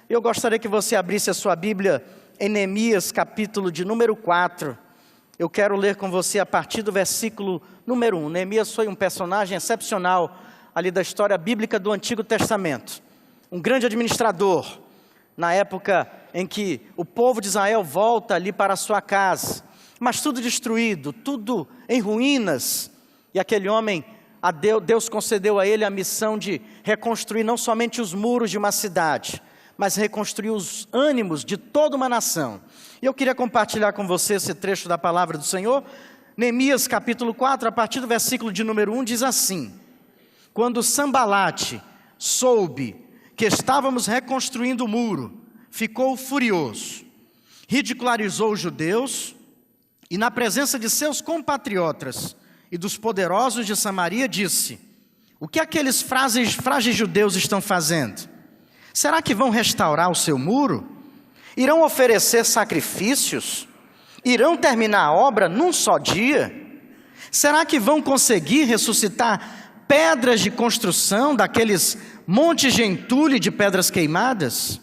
Eu gostaria que você abrisse a sua Bíblia em Neemias, capítulo de número 4. Eu quero ler com você a partir do versículo número 1. Neemias foi um personagem excepcional ali da história bíblica do Antigo Testamento. Um grande administrador, na época em que o povo de Israel volta ali para a sua casa, mas tudo destruído, tudo em ruínas. E aquele homem, Deus concedeu a ele a missão de reconstruir não somente os muros de uma cidade, mas reconstruir os ânimos de toda uma nação. E eu queria compartilhar com você esse trecho da palavra do Senhor. Neemias capítulo 4, a partir do versículo de número 1, diz assim: quando Sambalate soube que estávamos reconstruindo o muro, ficou furioso, ridicularizou os judeus e, na presença de seus compatriotas e dos poderosos de Samaria, disse: o que aqueles frágeis judeus estão fazendo? Será que vão restaurar o seu muro? Irão oferecer sacrifícios? Irão terminar a obra num só dia? Será que vão conseguir ressuscitar pedras de construção daqueles montes de entulho de pedras queimadas?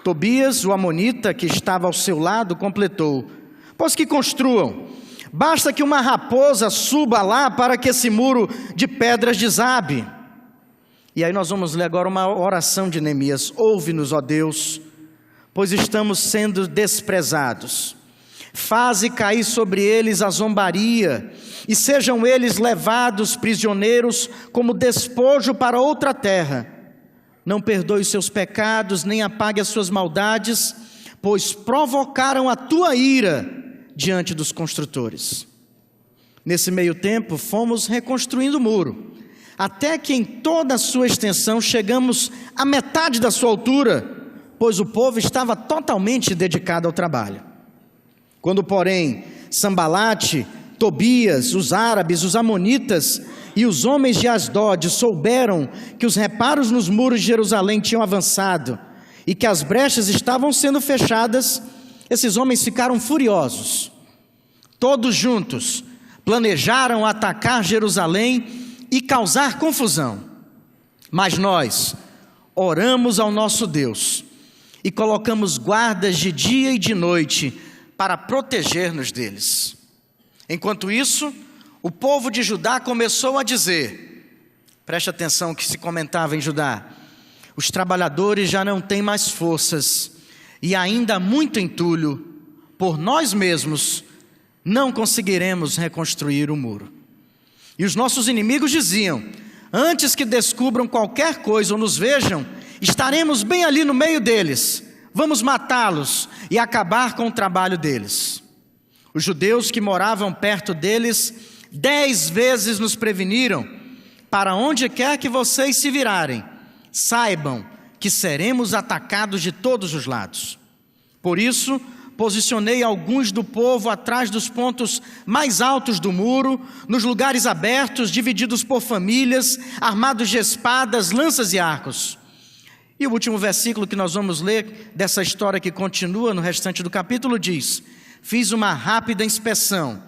Tobias, o amonita, que estava ao seu lado, completou: pois que construam, basta que uma raposa suba lá para que esse muro de pedras desabe. E aí nós vamos ler agora uma oração de Neemias. Ouve-nos, ó Deus, pois estamos sendo desprezados. Faze cair sobre eles a zombaria, e sejam eles levados prisioneiros como despojo para outra terra. Não perdoe os seus pecados, nem apague as suas maldades, pois provocaram a tua ira diante dos construtores. Nesse meio tempo, fomos reconstruindo o muro, até que em toda a sua extensão chegamos à metade da sua altura, pois o povo estava totalmente dedicado ao trabalho. Quando, porém, Sambalate, Tobias, os árabes, os amonitas e os homens de Asdod souberam que os reparos nos muros de Jerusalém tinham avançado e que as brechas estavam sendo fechadas, esses homens ficaram furiosos. Todos juntos planejaram atacar Jerusalém e causar confusão. Mas nós oramos ao nosso Deus e colocamos guardas de dia e de noite para proteger-nos deles. Enquanto isso, o povo de Judá começou a dizer, preste atenção que se comentava em Judá: os trabalhadores já não têm mais forças e ainda há muito entulho, por nós mesmos não conseguiremos reconstruir o muro. E os nossos inimigos diziam: antes que descubram qualquer coisa ou nos vejam, estaremos bem ali no meio deles, vamos matá-los e acabar com o trabalho deles. Os judeus que moravam perto deles 10 vezes nos preveniram: para onde quer que vocês se virarem, saibam que seremos atacados de todos os lados. Por isso, posicionei alguns do povo atrás dos pontos mais altos do muro, nos lugares abertos, divididos por famílias, armados de espadas, lanças e arcos. E o último versículo que nós vamos ler dessa história que continua no restante do capítulo diz: fiz uma rápida inspeção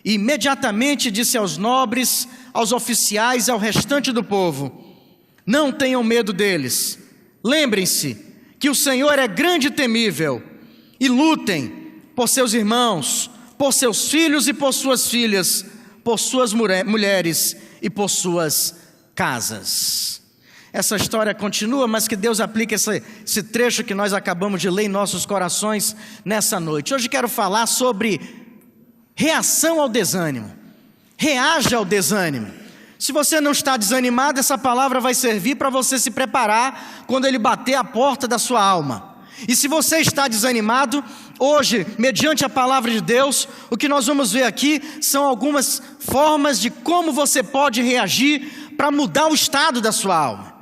e imediatamente disse aos nobres, aos oficiais e ao restante do povo: não tenham medo deles. Lembrem-se que o Senhor é grande e temível, e lutem por seus irmãos, por seus filhos e por suas filhas, por suas mulheres e por suas casas. Essa história continua, mas que Deus aplique esse trecho que nós acabamos de ler em nossos corações nessa noite. Hoje quero falar sobre reação ao desânimo. Reaja ao desânimo. Se você não está desanimado, essa palavra vai servir para você se preparar quando ele bater a porta da sua alma. E se você está desanimado, hoje, mediante a palavra de Deus, o que nós vamos ver aqui são algumas formas de como você pode reagir para mudar o estado da sua alma.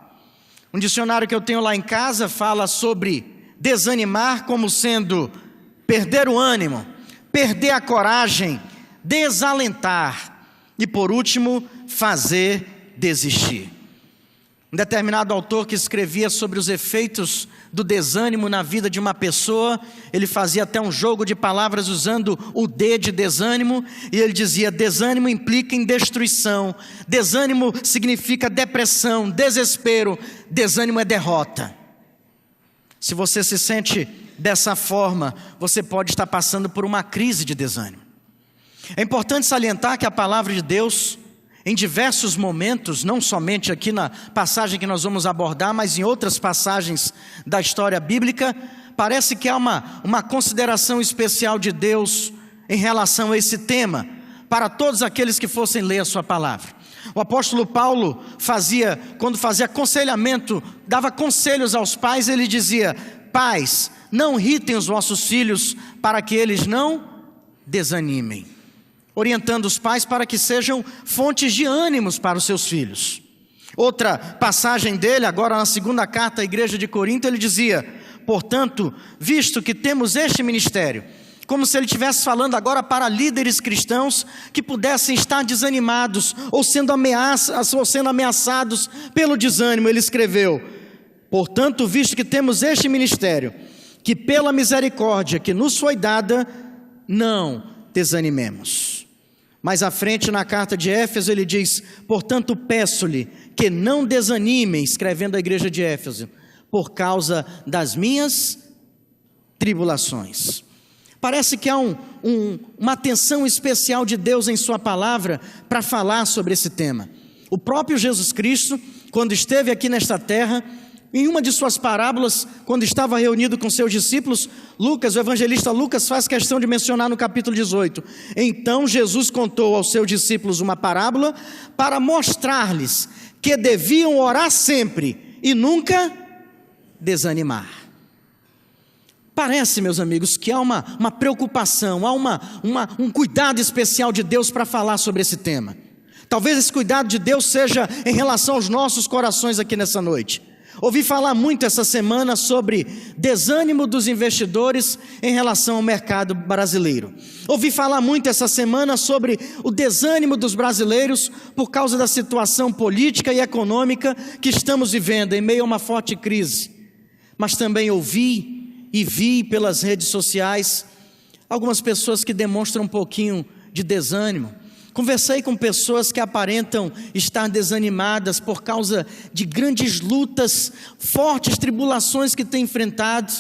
Um dicionário que eu tenho lá em casa fala sobre desanimar como sendo perder o ânimo, perder a coragem, desalentar e, por último, fazer desistir. Um determinado autor que escrevia sobre os efeitos do desânimo na vida de uma pessoa, ele fazia até um jogo de palavras usando o D de desânimo, e ele dizia: desânimo implica em destruição, desânimo significa depressão, desespero, desânimo é derrota. Se você se sente dessa forma, você pode estar passando por uma crise de desânimo. É importante salientar que a palavra de Deus, em diversos momentos, não somente aqui na passagem que nós vamos abordar, mas em outras passagens da história bíblica, parece que há uma consideração especial de Deus em relação a esse tema, para todos aqueles que fossem ler a sua palavra. O apóstolo Paulo quando fazia aconselhamento, dava conselhos aos pais, ele dizia: pais, não irritem os vossos filhos para que eles não desanimem, orientando os pais para que sejam fontes de ânimos para os seus filhos. Outra passagem dele, agora na segunda carta à igreja de Corinto, ele dizia: portanto, visto que temos este ministério, como se ele estivesse falando agora para líderes cristãos que pudessem estar desanimados ou sendo ameaçados pelo desânimo, ele escreveu: portanto, visto que temos este ministério, que pela misericórdia que nos foi dada, não desanimemos. Mais à frente na carta de Éfeso ele diz: portanto peço-lhe que não desanimem, escrevendo à igreja de Éfeso, por causa das minhas tribulações. Parece que há uma atenção especial de Deus em sua palavra para falar sobre esse tema. O próprio Jesus Cristo, quando esteve aqui nesta terra, em uma de suas parábolas, quando estava reunido com seus discípulos, o evangelista Lucas faz questão de mencionar no capítulo 18. Então Jesus contou aos seus discípulos uma parábola para mostrar-lhes que deviam orar sempre e nunca desanimar. Parece, meus amigos, que há uma preocupação, há um cuidado especial de Deus para falar sobre esse tema. Talvez esse cuidado de Deus seja em relação aos nossos corações aqui nessa noite. Ouvi falar muito essa semana sobre desânimo dos investidores em relação ao mercado brasileiro. Ouvi falar muito essa semana sobre o desânimo dos brasileiros por causa da situação política e econômica que estamos vivendo em meio a uma forte crise. Mas também ouvi e vi pelas redes sociais algumas pessoas que demonstram um pouquinho de desânimo. Conversei com pessoas que aparentam estar desanimadas por causa de grandes lutas, fortes tribulações que têm enfrentado.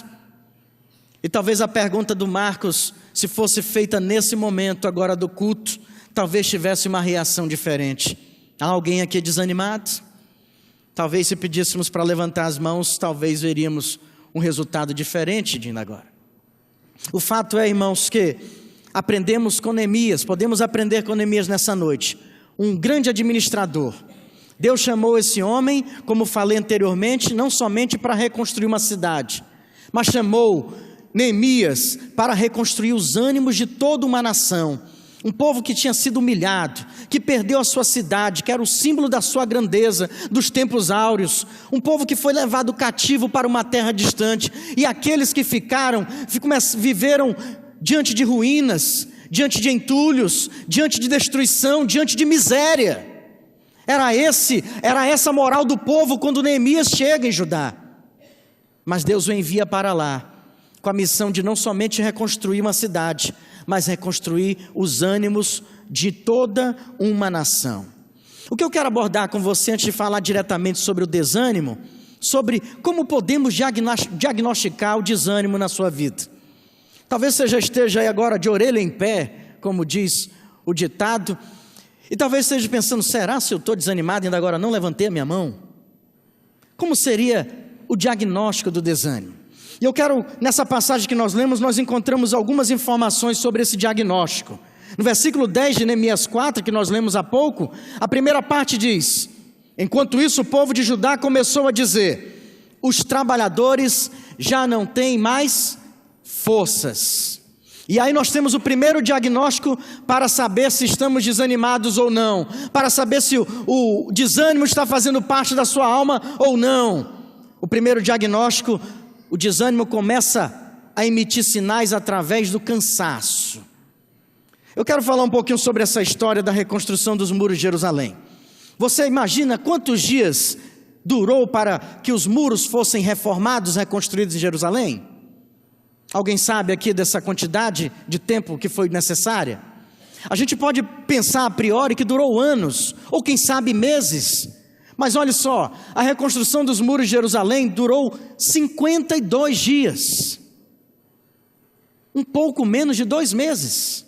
E talvez a pergunta do Marcos, se fosse feita nesse momento agora do culto, talvez tivesse uma reação diferente. Há alguém aqui desanimado? Talvez se pedíssemos para levantar as mãos, talvez veríamos um resultado diferente de agora. O fato é, irmãos, que aprendemos com Neemias, podemos aprender com Neemias nessa noite, um grande administrador. Deus chamou esse homem, como falei anteriormente, não somente para reconstruir uma cidade, mas chamou Neemias para reconstruir os ânimos de toda uma nação. Um povo que tinha sido humilhado, que perdeu a sua cidade, que era o símbolo da sua grandeza, dos tempos áureos. Um povo que foi levado cativo para uma terra distante. E aqueles que viveram diante de ruínas, diante de entulhos, diante de destruição, diante de miséria. Era essa a moral do povo quando Neemias chega em Judá. Mas Deus o envia para lá, com a missão de não somente reconstruir uma cidade, mas reconstruir os ânimos de toda uma nação. O que eu quero abordar com você antes de falar diretamente sobre o desânimo, sobre como podemos diagnosticar o desânimo na sua vida. Talvez você já esteja aí agora de orelha em pé, como diz o ditado, e talvez esteja pensando: será se eu estou desanimado e ainda agora não levantei a minha mão? Como seria o diagnóstico do desânimo? E eu quero, nessa passagem que nós lemos, nós encontramos algumas informações sobre esse diagnóstico. No versículo 10 de Neemias 4, que nós lemos há pouco, a primeira parte diz: enquanto isso o povo de Judá começou a dizer: os trabalhadores já não têm mais forças. E aí nós temos o primeiro diagnóstico para saber se estamos desanimados ou não, para saber se o desânimo está fazendo parte da sua alma ou não. O primeiro diagnóstico: o desânimo começa a emitir sinais através do cansaço. Eu quero falar um pouquinho sobre essa história da reconstrução dos muros de Jerusalém. Você imagina quantos dias durou para que os muros fossem reformados, reconstruídos em Jerusalém? Alguém sabe aqui dessa quantidade de tempo que foi necessária? A gente pode pensar a priori que durou anos, ou quem sabe meses, Mas olha só, a reconstrução dos muros de Jerusalém durou 52 dias. Um pouco menos de 2 meses.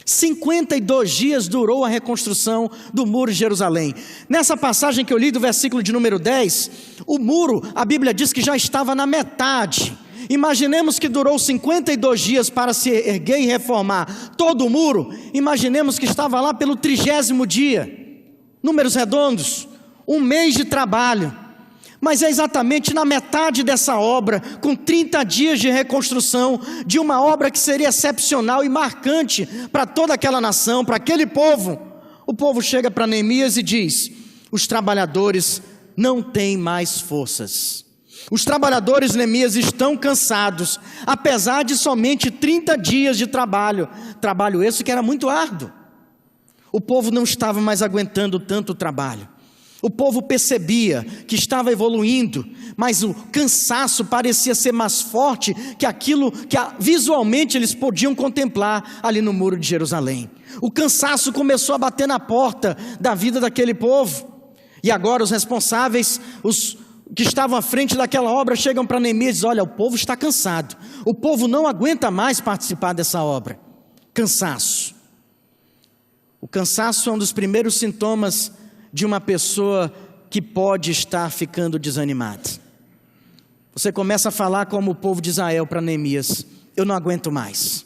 52 dias durou a reconstrução do muro de Jerusalém. Nessa passagem que eu li do versículo de número 10, o muro, a Bíblia diz que já estava na metade. Imaginemos que durou 52 dias para se erguer e reformar todo o muro. Imaginemos que estava lá pelo 30º dia. Números redondos, 1 mês de trabalho. Mas é exatamente na metade dessa obra, com 30 dias de reconstrução, de uma obra que seria excepcional e marcante para toda aquela nação, para aquele povo. O povo chega para Neemias e diz: os trabalhadores não têm mais forças. Os trabalhadores, Neemias, estão cansados, apesar de somente 30 dias de trabalho. Trabalho esse que era muito árduo. O povo não estava mais aguentando tanto trabalho. O povo percebia que estava evoluindo, mas o cansaço parecia ser mais forte que aquilo que visualmente eles podiam contemplar ali no muro de Jerusalém. O cansaço começou a bater na porta da vida daquele povo. E agora os responsáveis, os que estavam à frente daquela obra, chegam para Neemias e dizem: olha, o povo está cansado. O povo não aguenta mais participar dessa obra. Cansaço. O cansaço é um dos primeiros sintomas de uma pessoa que pode estar ficando desanimada. Você começa a falar como o povo de Israel para Neemias: eu não aguento mais,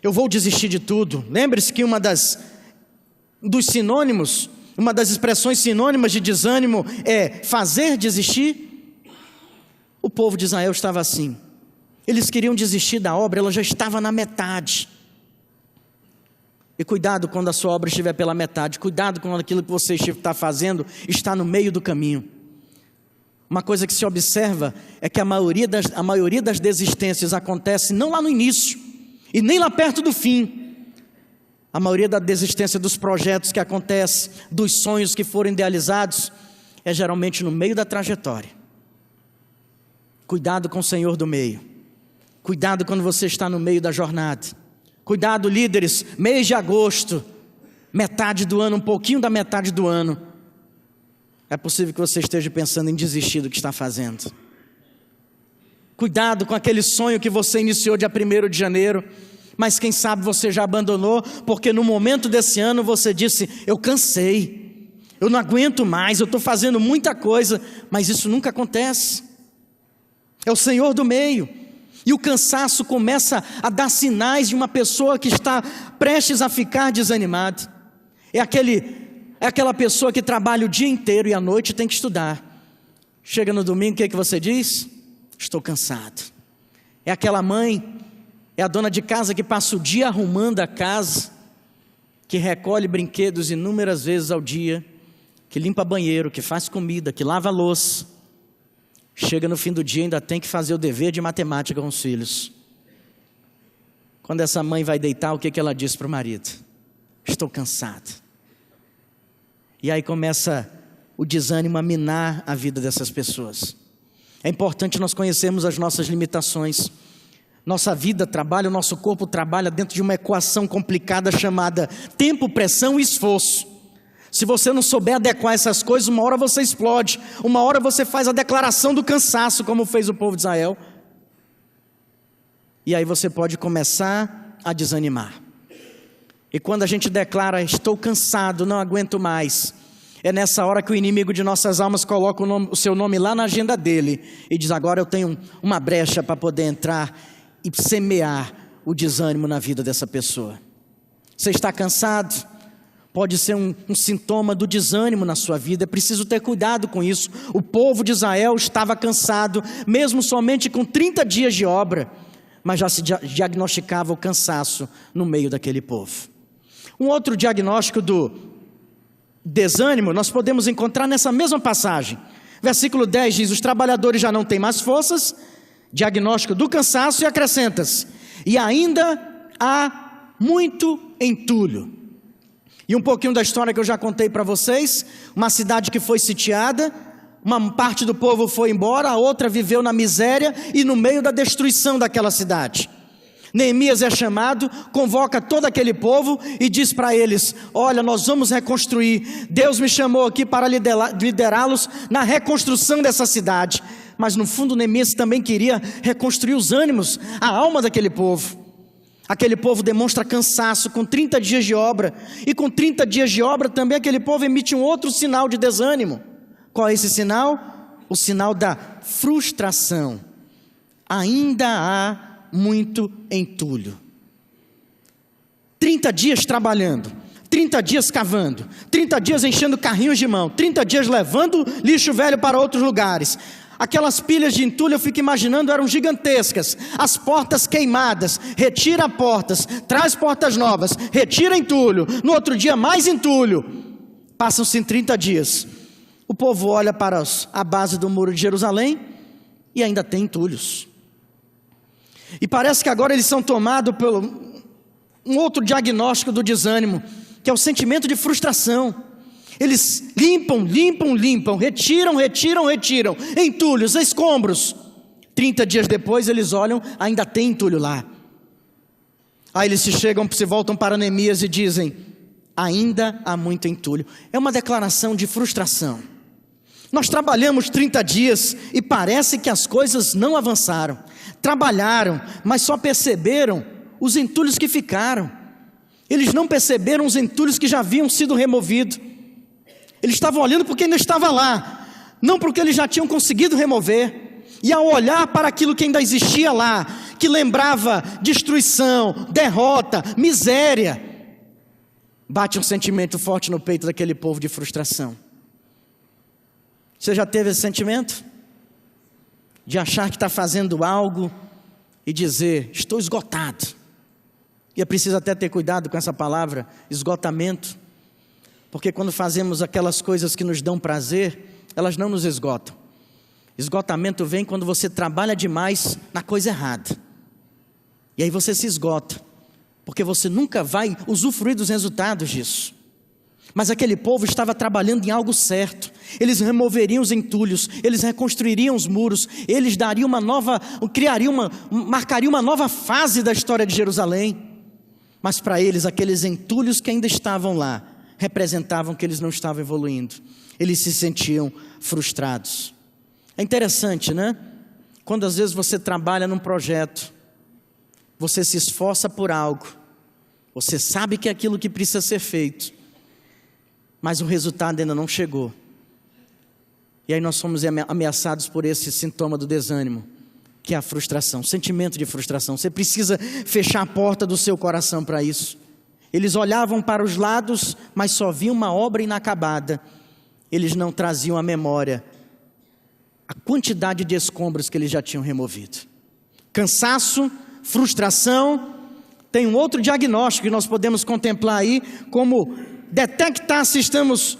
eu vou desistir de tudo. Lembre-se que uma das expressões sinônimas de desânimo é fazer desistir. O povo de Israel estava assim, eles queriam desistir da obra, ela já estava na metade. E cuidado quando a sua obra estiver pela metade, cuidado quando aquilo que você está fazendo está no meio do caminho. Uma coisa que se observa é que a maioria das desistências acontece não lá no início, e nem lá perto do fim. A maioria da desistência dos projetos que acontece, dos sonhos que foram idealizados, é geralmente no meio da trajetória. Cuidado com o Senhor do meio. Cuidado quando você está no meio da jornada. Cuidado, líderes, mês de agosto, metade do ano, um pouquinho da metade do ano. É possível que você esteja pensando em desistir do que está fazendo. Cuidado com aquele sonho que você iniciou dia 1º de janeiro, mas quem sabe você já abandonou, porque no momento desse ano você disse: eu cansei, eu não aguento mais, eu estou fazendo muita coisa, mas isso nunca acontece. É o Senhor do meio. E o cansaço começa a dar sinais de uma pessoa que está prestes a ficar desanimada. É aquela pessoa que trabalha o dia inteiro e à noite tem que estudar. Chega no domingo, o que é que você diz? Estou cansado. É aquela mãe, é a dona de casa que passa o dia arrumando a casa, que recolhe brinquedos inúmeras vezes ao dia, que limpa banheiro, que faz comida, que lava a louça. Chega no fim do dia, ainda tem que fazer o dever de matemática com os filhos. Quando essa mãe vai deitar, o que ela diz para o marido? Estou cansada. E aí começa o desânimo a minar a vida dessas pessoas. É importante nós conhecermos as nossas limitações. Nossa vida trabalha, o nosso corpo trabalha dentro de uma equação complicada chamada tempo, pressão e esforço. Se você não souber adequar essas coisas, uma hora você explode, uma hora você faz a declaração do cansaço, como fez o povo de Israel. E aí você pode começar a desanimar. E quando a gente declara: estou cansado, não aguento mais, é nessa hora que o inimigo de nossas almas coloca o seu nome lá na agenda dele e diz: agora eu tenho uma brecha para poder entrar e semear o desânimo na vida dessa pessoa. Você está cansado? Pode ser um sintoma do desânimo na sua vida. É preciso ter cuidado com isso. O povo de Israel estava cansado, mesmo somente com 30 dias de obra, mas já se diagnosticava o cansaço no meio daquele povo. Um outro diagnóstico do desânimo nós podemos encontrar nessa mesma passagem. Versículo 10 diz: os trabalhadores já não têm mais forças. Diagnóstico do cansaço, e acrescenta-se: e ainda há muito entulho. E um pouquinho da história que eu já contei para vocês: uma cidade que foi sitiada, uma parte do povo foi embora, a outra viveu na miséria e no meio da destruição daquela cidade. Neemias é chamado, convoca todo aquele povo e diz para eles: olha, nós vamos reconstruir. Deus me chamou aqui para liderá-los na reconstrução dessa cidade. Mas no fundo Neemias também queria reconstruir os ânimos, a alma daquele povo. Aquele povo demonstra cansaço com 30 dias de obra. E com 30 dias de obra também aquele povo emite um outro sinal de desânimo. Qual é esse sinal? O sinal da frustração. Ainda há muito entulho. 30 dias trabalhando, 30 dias cavando, 30 dias enchendo carrinhos de mão, 30 dias levando lixo velho para outros lugares. Aquelas pilhas de entulho, eu fico imaginando, eram gigantescas. As portas queimadas, retira portas, traz portas novas, retira entulho. No outro dia mais entulho. Passam-se 30 dias. O povo olha para a base do muro de Jerusalém e ainda tem entulhos. E parece que agora eles são tomados por um outro diagnóstico do desânimo, que é o sentimento de frustração. Eles limpam, retiram, entulhos, escombros. 30 dias depois eles olham, ainda tem entulho lá. Aí eles se voltam para Neemias e dizem: ainda há muito entulho. É uma declaração de frustração. Nós trabalhamos 30 dias e parece que as coisas não avançaram. Trabalharam, mas só perceberam os entulhos que ficaram. Eles não perceberam os entulhos que já haviam sido removidos. Eles estavam olhando porque ainda estava lá, não porque eles já tinham conseguido remover. E ao olhar para aquilo que ainda existia lá, que lembrava destruição, derrota, miséria, bate um sentimento forte no peito daquele povo de frustração. Você já teve esse sentimento? De achar que está fazendo algo e dizer: estou esgotado. E é preciso até ter cuidado com essa palavra, esgotamento. Porque quando fazemos aquelas coisas que nos dão prazer, elas não nos esgotam. Esgotamento vem quando você trabalha demais na coisa errada. E aí você se esgota, porque você nunca vai usufruir dos resultados disso. Mas aquele povo estava trabalhando em algo certo. Eles removeriam os entulhos, eles reconstruiriam os muros, eles marcariam uma nova fase da história de Jerusalém. Mas para eles, aqueles entulhos que ainda estavam lá, representavam que eles não estavam evoluindo. Eles se sentiam frustrados. É interessante, né? Quando às vezes você trabalha num projeto, você se esforça por algo, você sabe que é aquilo que precisa ser feito, mas o resultado ainda não chegou. E aí nós somos ameaçados por esse sintoma do desânimo, que é a frustração, sentimento de frustração. Você precisa fechar a porta do seu coração para isso. Eles olhavam para os lados, mas só viam uma obra inacabada. Eles não traziam à memória a quantidade de escombros que eles já tinham removido. Cansaço, frustração. Tem um outro diagnóstico que nós podemos contemplar aí, como detectar se estamos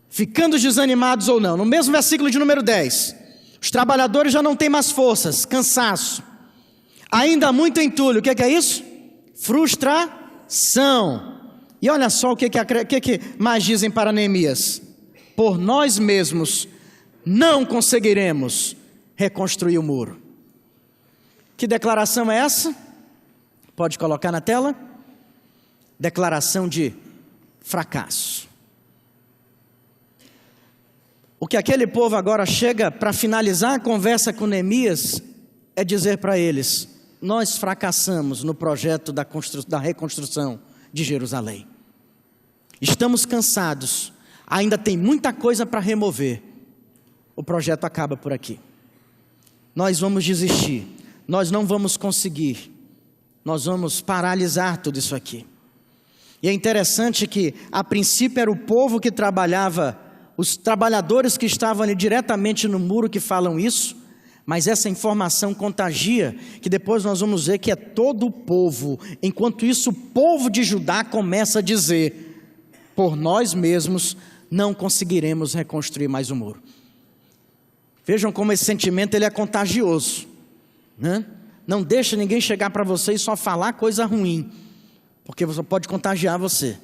ficando desanimados ou não. No mesmo versículo de número 10. Os trabalhadores já não têm mais forças, cansaço. Ainda há muito entulho. O que é isso? Frustração. E olha só o que mais dizem para Neemias: por nós mesmos não conseguiremos reconstruir o muro. Que declaração é essa? Pode colocar na tela. Declaração de fracasso. O que aquele povo agora chega para finalizar a conversa com Neemias é dizer para eles: nós fracassamos no projeto da reconstrução de Jerusalém. Estamos cansados, ainda tem muita coisa para remover. O projeto acaba por aqui. Nós vamos desistir, nós não vamos conseguir, nós vamos paralisar tudo isso aqui. E é interessante que a princípio era o povo que trabalhava, os trabalhadores que estavam ali diretamente no muro que falam isso, mas essa informação contagia, que depois nós vamos ver que é todo o povo. Enquanto isso, o povo de Judá começa a dizer: por nós mesmos não conseguiremos reconstruir mais o muro. Vejam como esse sentimento ele é contagioso, né? Não deixa ninguém chegar para você e só falar coisa ruim, porque você pode contagiar você.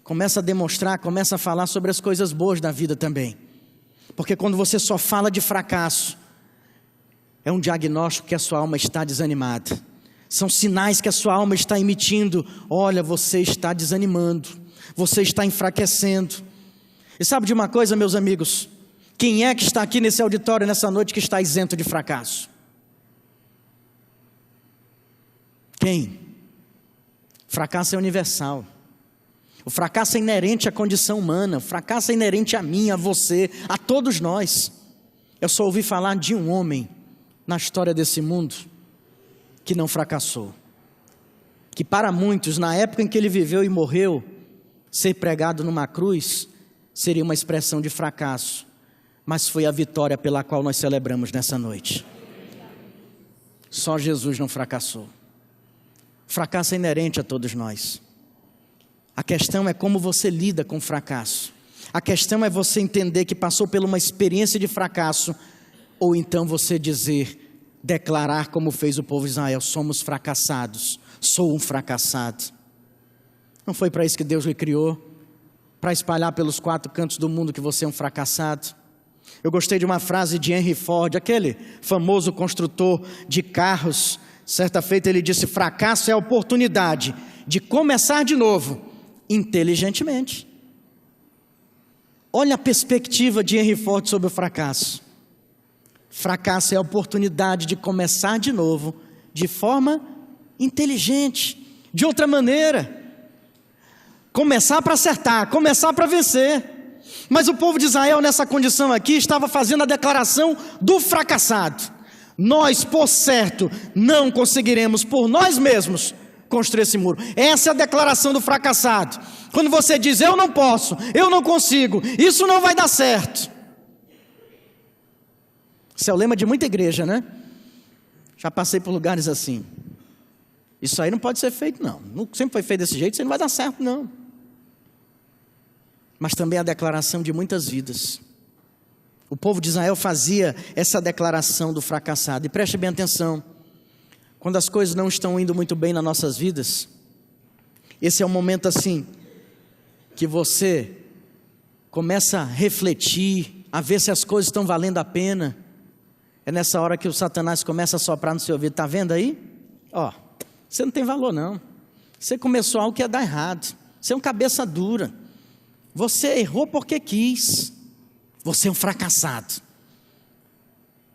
Começa a demonstrar, começa a falar sobre as coisas boas da vida também. Porque quando você só fala de fracasso, É um diagnóstico que a sua alma está desanimada. São sinais que a sua alma está emitindo. Olha, você está desanimando, você está enfraquecendo. E sabe de uma coisa, meus amigos? Quem é que está aqui nesse auditório nessa noite que está isento de fracasso? Quem? Fracasso é universal. O fracasso é inerente à condição humana. O fracasso é inerente a mim, a você, a todos nós. Eu só ouvi falar de um homem na história desse mundo que não fracassou. Que para muitos, na época em que ele viveu e morreu, ser pregado numa cruz seria uma expressão de fracasso. Mas foi a vitória pela qual nós celebramos nessa noite. Só Jesus não fracassou. Fracasso é inerente a todos nós. A questão é como você lida com o fracasso. A questão é você entender que passou por uma experiência de fracasso, ou então você declarar como fez o povo de Israel: somos fracassados, sou um fracassado. Não foi para isso que Deus lhe criou, para espalhar pelos 4 cantos do mundo que você é um fracassado. Eu gostei de uma frase de Henry Ford, aquele famoso construtor de carros. Certa feita ele disse: fracasso é a oportunidade de começar de novo, inteligentemente. Olha a perspectiva de Henry Ford sobre o fracasso. Fracasso é a oportunidade de começar de novo, de forma inteligente, de outra maneira. Começar para acertar, começar para vencer. Mas o povo de Israel nessa condição aqui estava fazendo a declaração do fracassado. Nós, por certo, não conseguiremos por nós mesmos construir esse muro. Essa é a declaração do fracassado. Quando você diz: eu não posso, eu não consigo, isso não vai dar certo. Esse é o lema de muita igreja, né? Já passei por lugares assim. Isso aí não pode ser feito, não. Sempre foi feito desse jeito, isso aí não vai dar certo, não. Mas também a declaração de muitas vidas. O povo de Israel fazia essa declaração do fracassado. E preste bem atenção. Quando as coisas não estão indo muito bem nas nossas vidas, esse é um momento assim, que você começa a refletir, a ver se as coisas estão valendo a pena. É nessa hora que o Satanás começa a soprar no seu ouvido: está vendo aí? Ó, você não tem valor não. Você começou algo que ia dar errado. Você é um cabeça dura. Você errou porque quis. Você é um fracassado.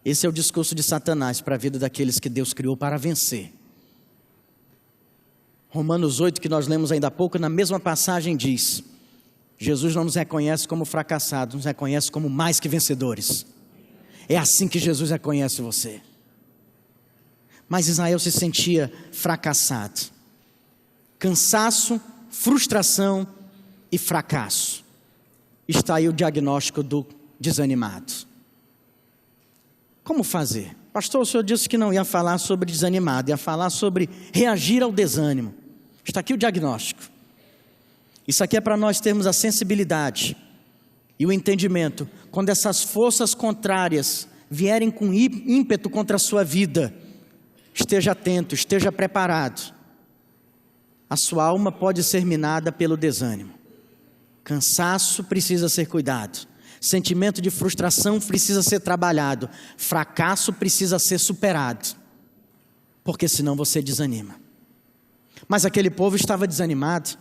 Esse é o discurso de Satanás para a vida daqueles que Deus criou para vencer. Romanos 8, que nós lemos ainda há pouco, na mesma passagem diz: Jesus não nos reconhece como fracassados, nos reconhece como mais que vencedores. É assim que Jesus reconhece você. Mas Israel se sentia fracassado. Cansaço, frustração e fracasso. Está aí o diagnóstico do desanimado. Como fazer? Pastor, o senhor disse que não ia falar sobre desanimado, ia falar sobre reagir ao desânimo. Está aqui o diagnóstico. Isso aqui é para nós termos a sensibilidade e o entendimento. Quando essas forças contrárias vierem com ímpeto contra a sua vida, esteja atento, esteja preparado. A sua alma pode ser minada pelo desânimo. Cansaço precisa ser cuidado. Sentimento de frustração precisa ser trabalhado. Fracasso precisa ser superado. Porque senão você desanima. Mas aquele povo estava desanimado.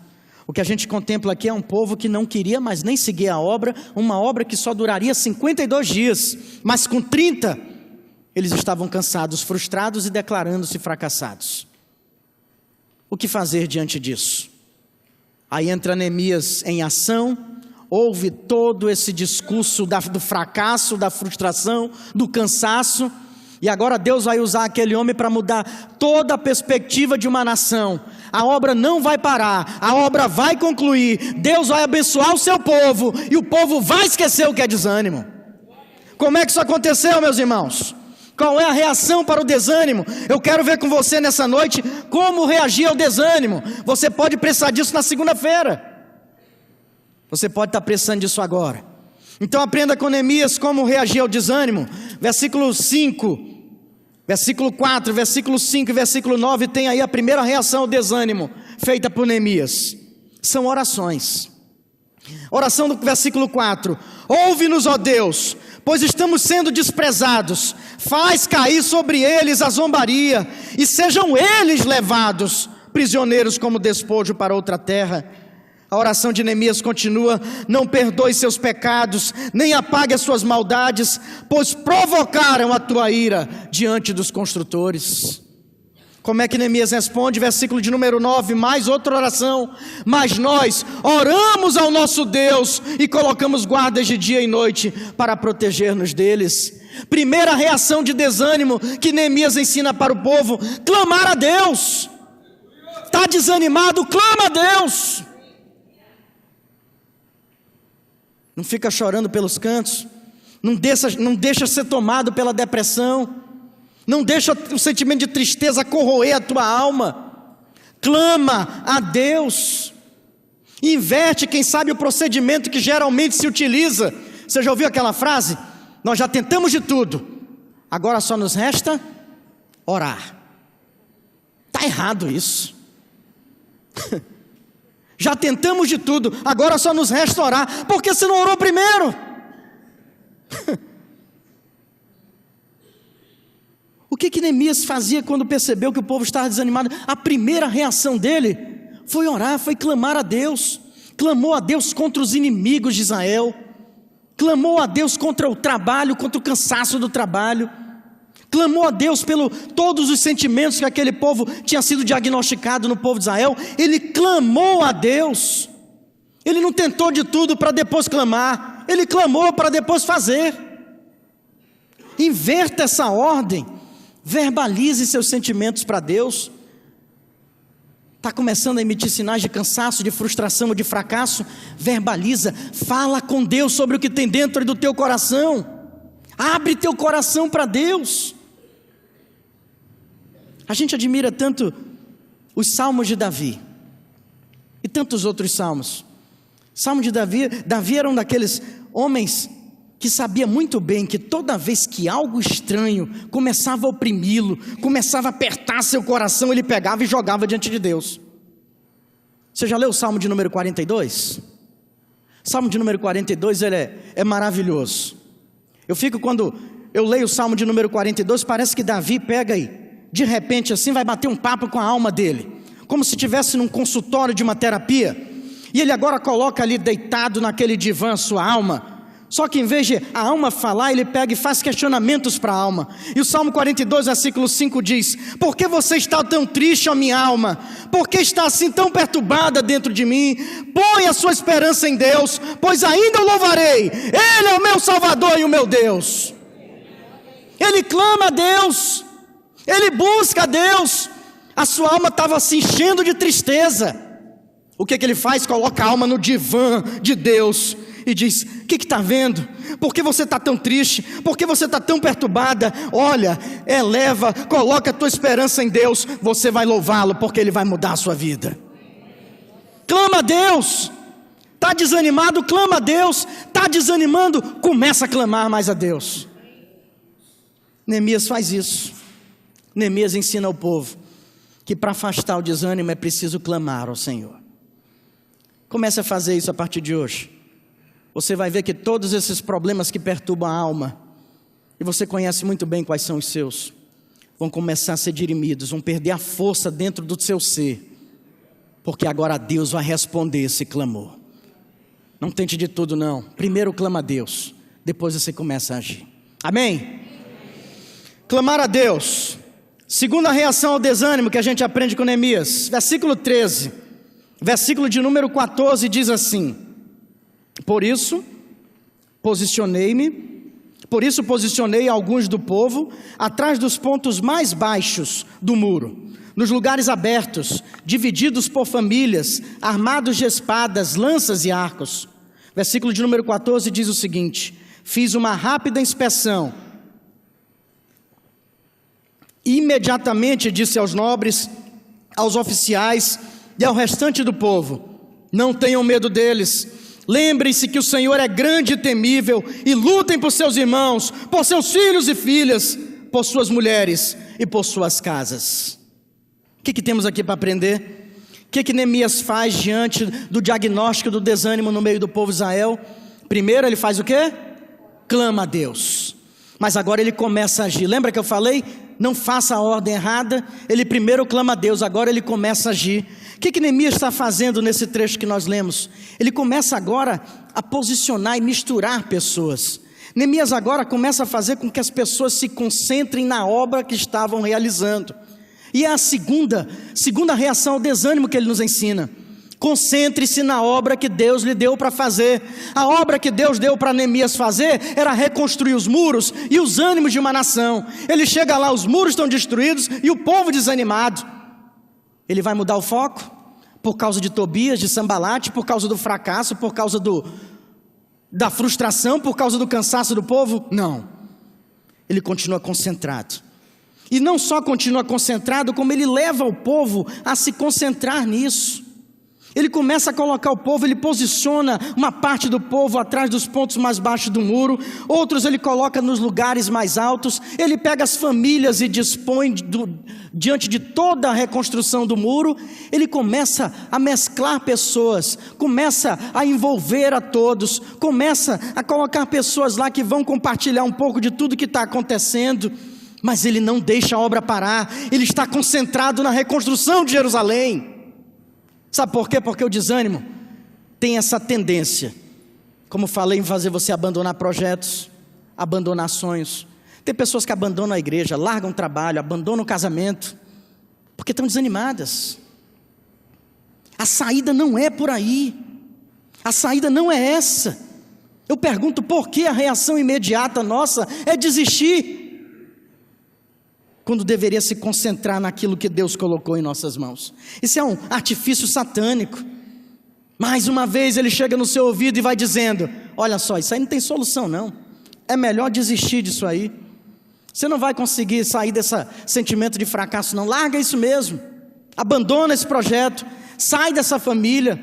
O que a gente contempla aqui é um povo que não queria mais nem seguir a obra. Uma obra que só duraria 52 dias. Mas com 30, eles estavam cansados, frustrados e declarando-se fracassados. O que fazer diante disso? Aí entra Neemias em ação, ouve todo esse discurso do fracasso, da frustração, do cansaço, e agora Deus vai usar aquele homem para mudar toda a perspectiva de uma nação. A obra não vai parar, a obra vai concluir, Deus vai abençoar o seu povo, e o povo vai esquecer o que é desânimo. Como é que isso aconteceu, meus irmãos? Qual é a reação para o desânimo? Eu quero ver com você nessa noite como reagir ao desânimo. Você pode precisar disso na segunda-feira. Você pode estar precisando disso agora. Então aprenda com Neemias como reagir ao desânimo. Versículo 5, versículo 4, versículo 5 e versículo 9 tem aí a primeira reação ao desânimo feita por Neemias. São orações. Oração do versículo 4: ouve-nos, ó Deus, pois estamos sendo desprezados. Faz cair sobre eles a zombaria, e sejam eles levados prisioneiros como despojo para outra terra. A oração de Neemias continua: não perdoe seus pecados, nem apague as suas maldades, pois provocaram a tua ira diante dos construtores. Como é que Neemias responde? Versículo de número 9, mais outra oração: mas nós oramos ao nosso Deus e colocamos guardas de dia e noite para proteger-nos deles. Primeira reação de desânimo que Neemias ensina para o povo: clamar a Deus. Está desanimado? Clama a Deus. Não fica chorando pelos cantos, não deixa ser tomado pela depressão, não deixa o sentimento de tristeza corroer a tua alma. Clama a Deus. Inverte, quem sabe, o procedimento que geralmente se utiliza. Você já ouviu aquela frase? Nós já tentamos de tudo, agora só nos resta orar. Está errado isso. Já tentamos de tudo, agora só nos resta orar. Porque você não orou primeiro? O que Neemias fazia quando percebeu que o povo estava desanimado? A primeira reação dele foi orar, foi clamar a Deus. Clamou a Deus contra os inimigos de Israel, clamou a Deus contra o trabalho, contra o cansaço do trabalho, clamou a Deus pelo todos os sentimentos que aquele povo tinha sido diagnosticado no povo de Israel. Ele clamou a Deus. Ele não tentou de tudo para depois clamar, ele clamou para depois fazer. Inverta essa ordem. Verbalize seus sentimentos para Deus. Está começando a emitir sinais de cansaço, de frustração ou de fracasso? Verbaliza, fala com Deus sobre o que tem dentro do teu coração. Abre teu coração para Deus. A gente admira tanto os salmos de Davi e tantos outros salmos. Salmo de Davi era um daqueles homens que sabia muito bem que toda vez que algo estranho começava a oprimi-lo, começava a apertar seu coração, ele pegava e jogava diante de Deus. Você já leu o Salmo de número 42? O Salmo de número 42 ele é maravilhoso. Eu fico, quando eu leio o Salmo de número 42, parece que Davi pega e, de repente assim, vai bater um papo com a alma dele, como se estivesse num consultório de uma terapia, e ele agora coloca ali deitado naquele divã a sua alma. Só que em vez de a alma falar, ele pega e faz questionamentos para a alma. E o Salmo 42, versículo 5 diz: por que você está tão triste, ó minha alma? Por que está assim tão perturbada dentro de mim? Põe a sua esperança em Deus, pois ainda o louvarei. Ele é o meu Salvador e o meu Deus. Ele clama a Deus, ele busca a Deus. A sua alma estava se enchendo de tristeza. O que ele faz? Coloca a alma no divã de Deus e diz: o que está vendo? Por que você está tão triste? Por que você está tão perturbada? Olha, eleva, coloca a tua esperança em Deus. Você vai louvá-lo, porque Ele vai mudar a sua vida. Clama a Deus. Está desanimado? Clama a Deus. Está desanimando? Começa a clamar mais a Deus. Neemias faz isso. Neemias ensina ao povo que para afastar o desânimo é preciso clamar ao Senhor. Comece a fazer isso a partir de hoje. Você vai ver que todos esses problemas que perturbam a alma, e você conhece muito bem quais são os seus, vão começar a ser dirimidos, vão perder a força dentro do seu ser, porque agora Deus vai responder esse clamor. Não tente de tudo não, primeiro clama a Deus, depois você começa a agir. Amém? Clamar a Deus. Segunda reação ao desânimo que a gente aprende com Neemias, versículo 13, versículo de número 14 diz assim: Por isso posicionei alguns do povo atrás dos pontos mais baixos do muro, nos lugares abertos, divididos por famílias, armados de espadas, lanças e arcos. Versículo de número 14 diz o seguinte: fiz uma rápida inspeção. Imediatamente disse aos nobres, aos oficiais e ao restante do povo: não tenham medo deles. Lembrem-se que o Senhor é grande e temível, e lutem por seus irmãos, por seus filhos e filhas, por suas mulheres e por suas casas. O que temos aqui para aprender? O que Neemias faz diante do diagnóstico do desânimo no meio do povo de Israel? Primeiro ele faz o quê? clama a Deus. Mas agora ele começa a agir. Lembra que eu falei? Não faça a ordem errada. Ele primeiro clama a Deus, agora ele começa a agir. O que Neemias está fazendo nesse trecho que nós lemos? Ele começa agora a posicionar e misturar pessoas. Neemias agora começa a fazer com que as pessoas se concentrem na obra que estavam realizando. E é a segunda reação ao desânimo que ele nos ensina. Concentre-se na obra que Deus lhe deu para fazer. A obra que Deus deu para Neemias fazer era reconstruir os muros e os ânimos de uma nação. Ele chega lá, os muros estão destruídos e o povo desanimado. Ele vai mudar o foco? Por causa de Tobias, de Sambalate, por causa do fracasso, por causa da frustração, por causa do cansaço do povo? Não. Ele continua concentrado. E não só continua concentrado, como ele leva o povo a se concentrar nisso. Ele começa a colocar o povo, ele posiciona uma parte do povo atrás dos pontos mais baixos do muro, outros ele coloca nos lugares mais altos, ele pega as famílias e dispõe diante de toda a reconstrução do muro, ele começa a mesclar pessoas, começa a envolver a todos, começa a colocar pessoas lá que vão compartilhar um pouco de tudo que está acontecendo, mas ele não deixa a obra parar, ele está concentrado na reconstrução de Jerusalém. Sabe por quê? Porque o desânimo tem essa tendência, como falei, em fazer você abandonar projetos, abandonar sonhos. Tem pessoas que abandonam a igreja, largam o trabalho, abandonam o casamento, porque estão desanimadas. A saída não é por aí, a saída não é essa. Eu pergunto por que a reação imediata nossa é desistir, quando deveria se concentrar naquilo que Deus colocou em nossas mãos. Isso é um artifício satânico. Mais uma vez ele chega no seu ouvido e vai dizendo: olha só, isso aí não tem solução não, é melhor desistir disso aí, você não vai conseguir sair desse sentimento de fracasso não, larga isso mesmo, abandona esse projeto, sai dessa família.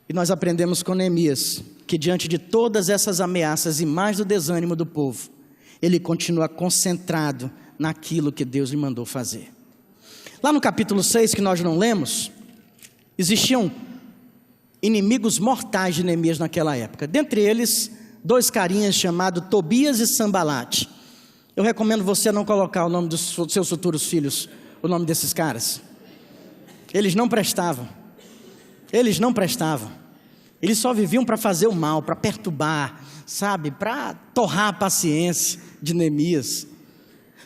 E nós aprendemos com Neemias que diante de todas essas ameaças e mais do desânimo do povo, ele continua concentrado naquilo que Deus lhe mandou fazer. Lá no capítulo 6, que nós não lemos, existiam inimigos mortais de Neemias naquela época. Dentre eles, 2 carinhas chamados Tobias e Sambalate. Eu recomendo você não colocar o nome dos seus futuros filhos, o nome desses caras. Eles não prestavam. Eles não prestavam. Eles só viviam para fazer o mal, para perturbar, sabe, para torrar a paciência de Neemias.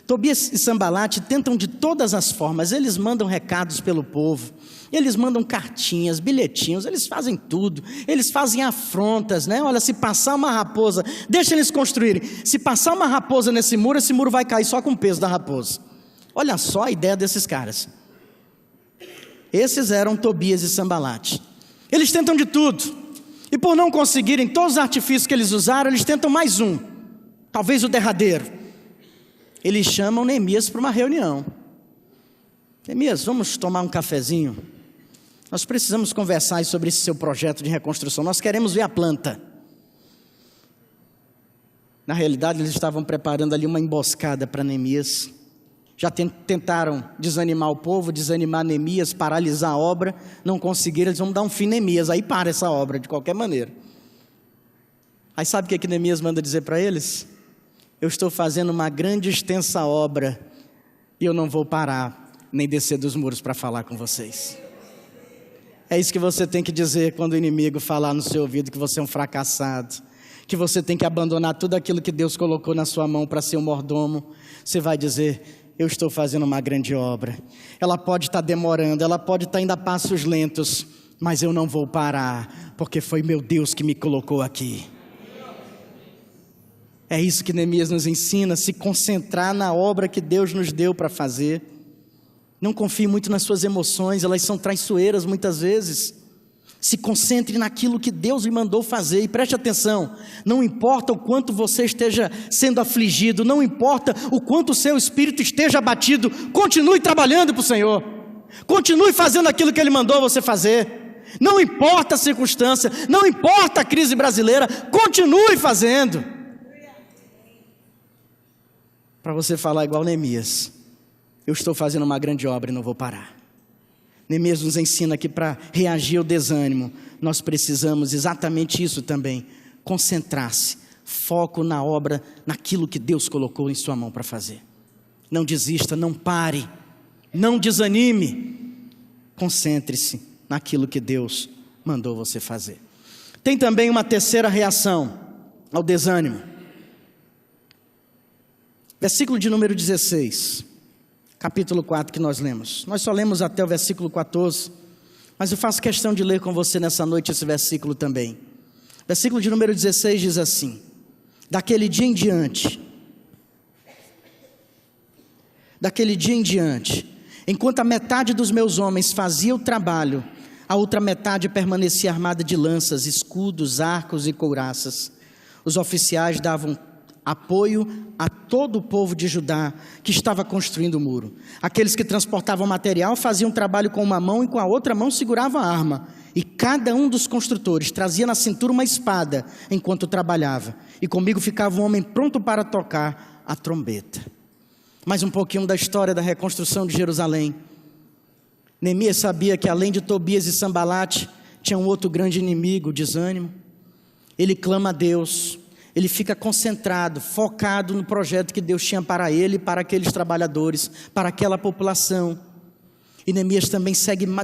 Tobias e Sambalate tentam de todas as formas, eles mandam recados pelo povo, eles mandam cartinhas, bilhetinhos, eles fazem tudo, eles fazem afrontas, né? Olha, se passar uma raposa, deixa eles construírem, se passar uma raposa nesse muro, esse muro vai cair só com o peso da raposa. Olha só a ideia desses caras. Esses eram Tobias e Sambalate. Eles tentam de tudo. E por não conseguirem todos os artifícios que eles usaram, eles tentam mais um, talvez o derradeiro. Eles chamam Neemias para uma reunião. Neemias, vamos tomar um cafezinho? Nós precisamos conversar sobre esse seu projeto de reconstrução, nós queremos ver a planta. Na realidade, eles estavam preparando ali uma emboscada para Neemias. Já tentaram desanimar o povo, desanimar Neemias, paralisar a obra, não conseguiram, eles vão dar um fim em Neemias, aí para essa obra de qualquer maneira. Aí sabe o que Neemias manda dizer para eles? Eu estou fazendo uma grande extensa obra, e eu não vou parar, nem descer dos muros para falar com vocês. É isso que você tem que dizer quando o inimigo falar no seu ouvido que você é um fracassado, que você tem que abandonar tudo aquilo que Deus colocou na sua mão para ser um mordomo. Você vai dizer: eu estou fazendo uma grande obra, ela pode estar demorando, ela pode estar indo a passos lentos, mas eu não vou parar, porque foi meu Deus que me colocou aqui. É isso que Neemias nos ensina, se concentrar na obra que Deus nos deu para fazer. Não confie muito nas suas emoções, elas são traiçoeiras muitas vezes. Se concentre naquilo que Deus lhe mandou fazer e preste atenção, não importa o quanto você esteja sendo afligido, não importa o quanto o seu espírito esteja abatido, continue trabalhando para o Senhor, continue fazendo aquilo que Ele mandou você fazer, não importa a circunstância, não importa a crise brasileira, continue fazendo, para você falar igual Neemias: eu estou fazendo uma grande obra e não vou parar. Neemias nos ensina que para reagir ao desânimo, nós precisamos exatamente isso também, concentrar-se, foco na obra, naquilo que Deus colocou em sua mão para fazer. Não desista, não pare, não desanime, concentre-se naquilo que Deus mandou você fazer. Tem também uma terceira reação ao desânimo. Versículo de número 16, capítulo 4 que nós lemos. Nós só lemos até o versículo 14, mas eu faço questão de ler com você nessa noite esse versículo também. Versículo de número 16 diz assim: daquele dia em diante, enquanto a metade dos meus homens fazia o trabalho, a outra metade permanecia armada de lanças, escudos, arcos e couraças. Os oficiais davam apoio a todo o povo de Judá que estava construindo o muro. Aqueles que transportavam material faziam trabalho com uma mão e com a outra mão seguravam a arma. E cada um dos construtores trazia na cintura uma espada enquanto trabalhava. E comigo ficava um homem pronto para tocar a trombeta. Mais um pouquinho da história da reconstrução de Jerusalém. Neemias sabia que além de Tobias e Sambalate, tinha um outro grande inimigo, o desânimo. Ele clama a Deus. Ele fica concentrado, focado no projeto que Deus tinha para ele, para aqueles trabalhadores, para aquela população. E Neemias também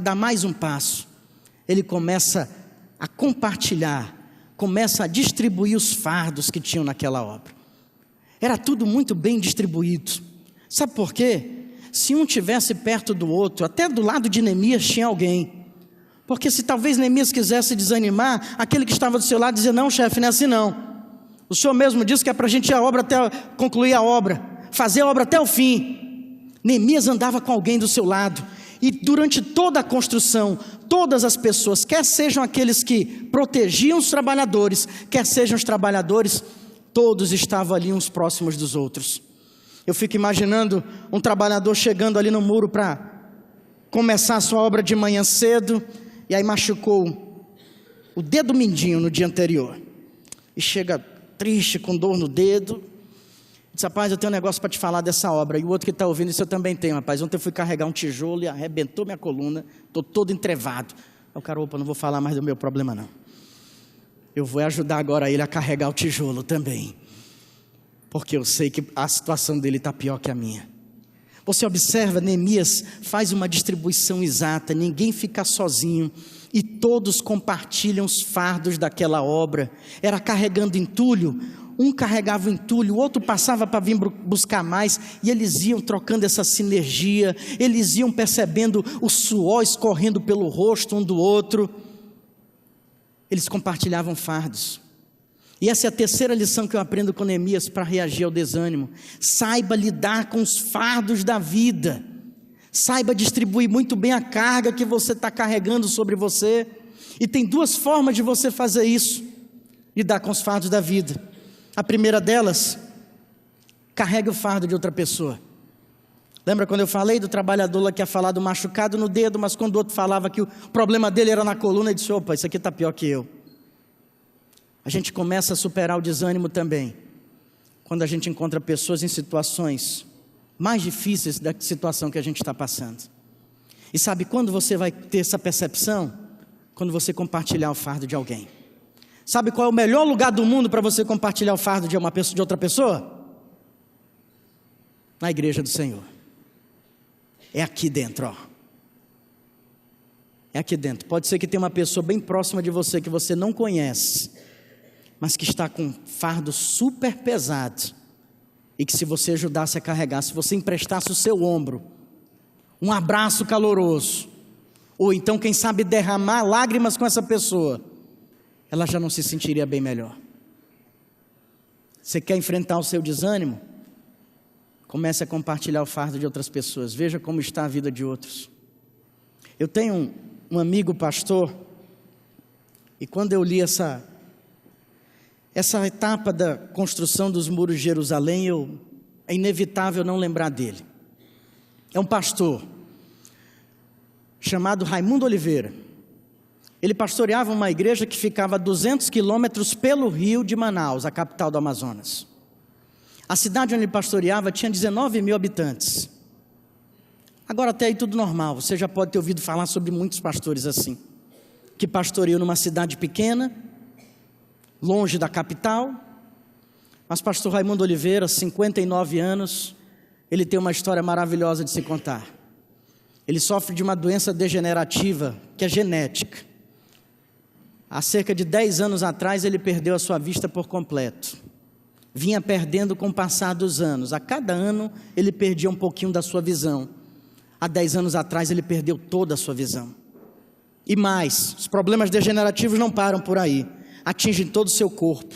dá mais um passo. Ele começa a compartilhar, começa a distribuir os fardos que tinham naquela obra. Era tudo muito bem distribuído. Sabe por quê? Se um estivesse perto do outro, até do lado de Neemias tinha alguém. Porque se talvez Neemias quisesse desanimar, aquele que estava do seu lado dizia: não, chefe, não é assim não. O Senhor mesmo disse que é para a gente ir à obra até concluir a obra, fazer a obra até o fim. Neemias andava com alguém do seu lado, e durante toda a construção, todas as pessoas, quer sejam aqueles que protegiam os trabalhadores, quer sejam os trabalhadores, todos estavam ali uns próximos dos outros. Eu fico imaginando um trabalhador chegando ali no muro para começar a sua obra de manhã cedo, e aí machucou o dedo mindinho no dia anterior, e chega triste, com dor no dedo, diz: rapaz, eu tenho um negócio para te falar dessa obra. E o outro que está ouvindo: isso eu também tenho, rapaz. Ontem eu fui carregar um tijolo e arrebentou minha coluna, estou todo entrevado. Aí o cara: opa, não vou falar mais do meu problema não, eu vou ajudar agora ele a carregar o tijolo também, porque eu sei que a situação dele está pior que a minha. Você observa, Neemias faz uma distribuição exata, ninguém fica sozinho, e todos compartilham os fardos daquela obra. Era carregando entulho, um carregava o entulho, o outro passava para vir buscar mais, e eles iam trocando essa sinergia, eles iam percebendo o suor escorrendo pelo rosto um do outro, eles compartilhavam fardos. E essa é a terceira lição que eu aprendo com Neemias para reagir ao desânimo: saiba lidar com os fardos da vida, saiba distribuir muito bem a carga que você está carregando sobre você. E tem duas formas de você fazer isso, lidar com os fardos da vida. A primeira delas, carregue o fardo de outra pessoa. Lembra quando eu falei do trabalhador lá que ia falar do machucado no dedo, mas quando o outro falava que o problema dele era na coluna, ele disse: opa, isso aqui está pior que eu. A gente começa a superar o desânimo também quando a gente encontra pessoas em situações mais difíceis da situação que a gente está passando. E sabe quando você vai ter essa percepção? Quando você compartilhar o fardo de alguém. Sabe qual é o melhor lugar do mundo para você compartilhar o fardo de outra pessoa? Na igreja do Senhor. É aqui dentro, ó. É aqui dentro. Pode ser que tenha uma pessoa bem próxima de você que você não conhece, mas que está com um fardo super pesado, e que se você ajudasse a carregar, se você emprestasse o seu ombro, um abraço caloroso, ou então quem sabe derramar lágrimas com essa pessoa, ela já não se sentiria bem melhor. Você quer enfrentar o seu desânimo? Comece a compartilhar o fardo de outras pessoas, veja como está a vida de outros. Eu tenho um amigo pastor, e quando eu li essa etapa da construção dos muros de Jerusalém, é inevitável não lembrar dele. É um pastor chamado Raimundo Oliveira. Ele pastoreava uma igreja que ficava a 200 quilômetros pelo rio de Manaus, a capital do Amazonas. A cidade onde ele pastoreava tinha 19 mil habitantes. Agora até aí tudo normal, você já pode ter ouvido falar sobre muitos pastores assim, que pastoreiam numa cidade pequena, longe da capital. Mas pastor Raimundo Oliveira, 59 anos, ele tem uma história maravilhosa de se contar. Ele sofre de uma doença degenerativa, que é genética. Há cerca de 10 anos atrás, ele perdeu a sua vista por completo. Vinha perdendo com o passar dos anos. A cada ano, ele perdia um pouquinho da sua visão. Há 10 anos atrás, ele perdeu toda a sua visão. E mais, os problemas degenerativos não param por aí. Atingem todo o seu corpo.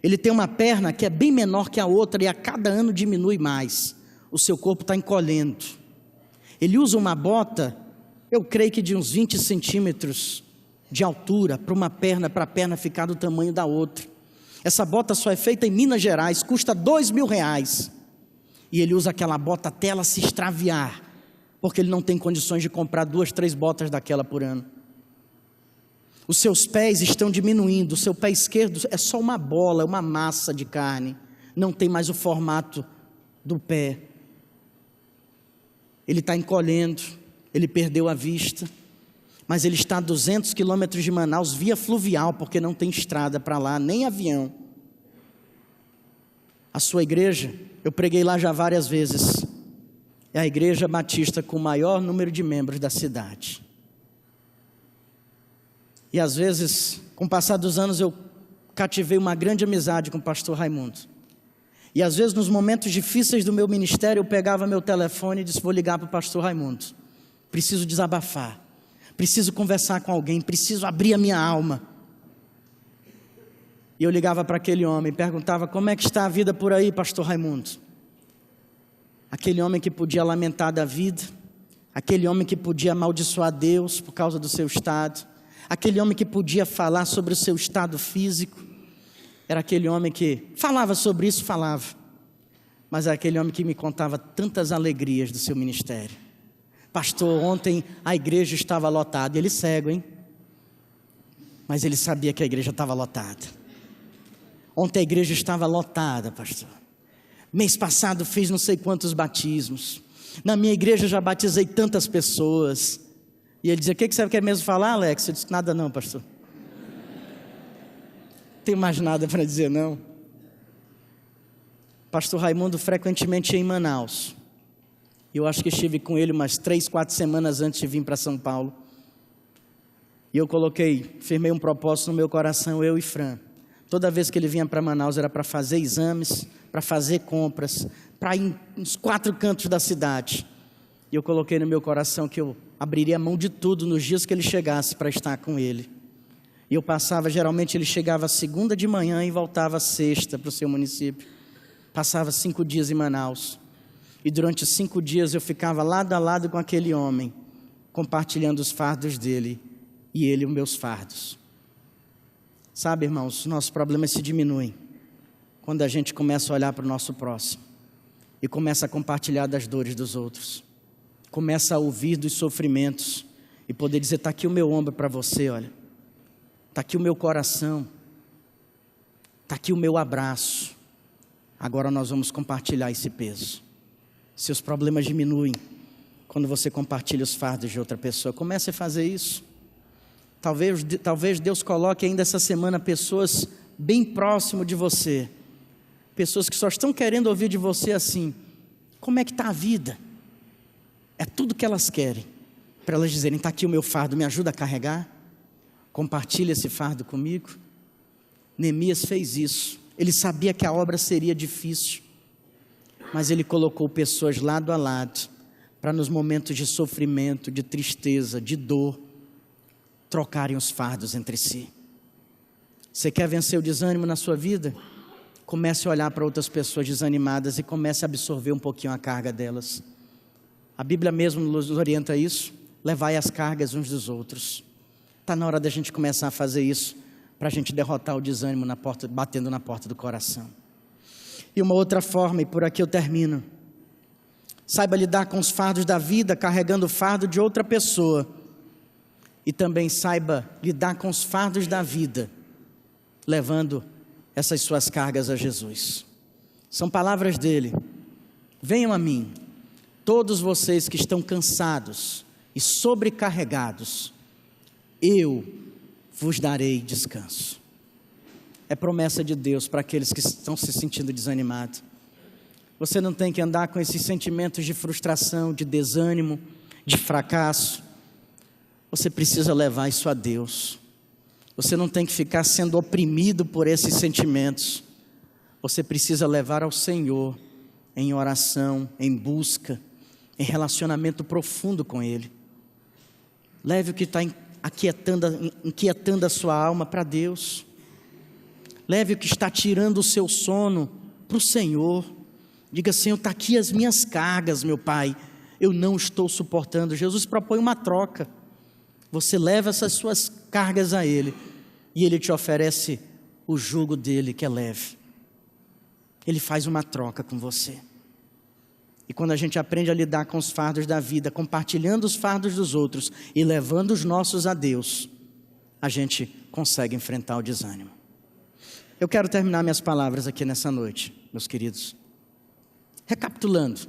Ele tem uma perna que é bem menor que a outra e a cada ano diminui mais. O seu corpo está encolhendo. Ele usa uma bota, eu creio que de uns 20 centímetros de altura, para a perna ficar do tamanho da outra. Essa bota só é feita em Minas Gerais, custa R$2.000. E ele usa aquela bota até ela se extraviar, porque ele não tem condições de comprar 2, 3 botas daquela por ano. Os seus pés estão diminuindo, o seu pé esquerdo é só uma bola, é uma massa de carne, não tem mais o formato do pé. Ele está encolhendo, ele perdeu a vista, mas ele está a 200 quilômetros de Manaus, via fluvial, porque não tem estrada para lá, nem avião. A sua igreja, eu preguei lá já várias vezes, é a igreja batista com o maior número de membros da cidade. E às vezes, com o passar dos anos, eu cativei uma grande amizade com o pastor Raimundo. E às vezes, nos momentos difíceis do meu ministério, eu pegava meu telefone e disse: vou ligar para o pastor Raimundo. Preciso desabafar. Preciso conversar com alguém. Preciso abrir a minha alma. E eu ligava para aquele homem e perguntava: como é que está a vida por aí, pastor Raimundo? Aquele homem que podia lamentar da vida. Aquele homem que podia amaldiçoar Deus por causa do seu estado. Aquele homem que podia falar sobre o seu estado físico, era aquele homem que falava sobre isso, mas era aquele homem que me contava tantas alegrias do seu ministério. Pastor, ontem a igreja estava lotada. Ele cego, hein? Mas ele sabia que a igreja estava lotada. Ontem a igreja estava lotada, pastor. Mês passado fiz não sei quantos batismos. Na minha igreja já batizei tantas pessoas. E ele dizia: o que você quer mesmo falar, Alex? Eu disse: nada não, pastor. Não tenho mais nada para dizer, não. Pastor Raimundo frequentemente ia em Manaus. Eu acho que estive com ele umas 3, 4 semanas antes de vir para São Paulo. E eu firmei um propósito no meu coração, eu e Fran. Toda vez que ele vinha para Manaus era para fazer exames, para fazer compras, para ir nos 4 cantos da cidade. E eu coloquei no meu coração que eu abriria a mão de tudo nos dias que ele chegasse para estar com ele. E eu passava, geralmente ele chegava segunda de manhã e voltava sexta para o seu município. Passava 5 dias em Manaus. E durante 5 dias eu ficava lado a lado com aquele homem, compartilhando os fardos dele e ele os meus fardos. Sabe, irmãos, nossos problemas se diminuem quando a gente começa a olhar para o nosso próximo e começa a compartilhar das dores dos outros. Começa a ouvir dos sofrimentos e poder dizer: está aqui o meu ombro para você, olha. Está aqui o meu coração. Está aqui o meu abraço. Agora nós vamos compartilhar esse peso. Seus problemas diminuem quando você compartilha os fardos de outra pessoa. Comece a fazer isso. Talvez Deus coloque ainda essa semana pessoas bem próximo de você. Pessoas que só estão querendo ouvir de você assim: como é que está a vida? É tudo que elas querem, para elas dizerem: está aqui o meu fardo, me ajuda a carregar, compartilha esse fardo comigo. Neemias fez isso, ele sabia que a obra seria difícil, mas ele colocou pessoas lado a lado, para nos momentos de sofrimento, de tristeza, de dor, trocarem os fardos entre si. Você quer vencer o desânimo na sua vida? Comece a olhar para outras pessoas desanimadas e comece a absorver um pouquinho a carga delas. A Bíblia mesmo nos orienta a isso: levai as cargas uns dos outros. Está na hora da gente começar a fazer isso, para a gente derrotar o desânimo batendo na porta do coração. E uma outra forma, e por aqui eu termino: saiba lidar com os fardos da vida, carregando o fardo de outra pessoa. E também saiba lidar com os fardos da vida, levando essas suas cargas a Jesus. São palavras dele: venham a mim, todos vocês que estão cansados e sobrecarregados, eu vos darei descanso. É promessa de Deus para aqueles que estão se sentindo desanimados. Você não tem que andar com esses sentimentos de frustração, de desânimo, de fracasso. Você precisa levar isso a Deus. Você não tem que ficar sendo oprimido por esses sentimentos. Você precisa levar ao Senhor em oração, em busca, em relacionamento profundo com Ele. Leve o que está inquietando a sua alma para Deus. Leve o que está tirando o seu sono para o Senhor. Diga: Senhor, está aqui as minhas cargas, meu Pai, eu não estou suportando. Jesus propõe uma troca. Você leva essas suas cargas a Ele, e Ele te oferece o jugo dEle, que é leve. Ele faz uma troca com você. E quando a gente aprende a lidar com os fardos da vida, compartilhando os fardos dos outros e levando os nossos a Deus, a gente consegue enfrentar o desânimo. Eu quero terminar minhas palavras aqui nessa noite, meus queridos, recapitulando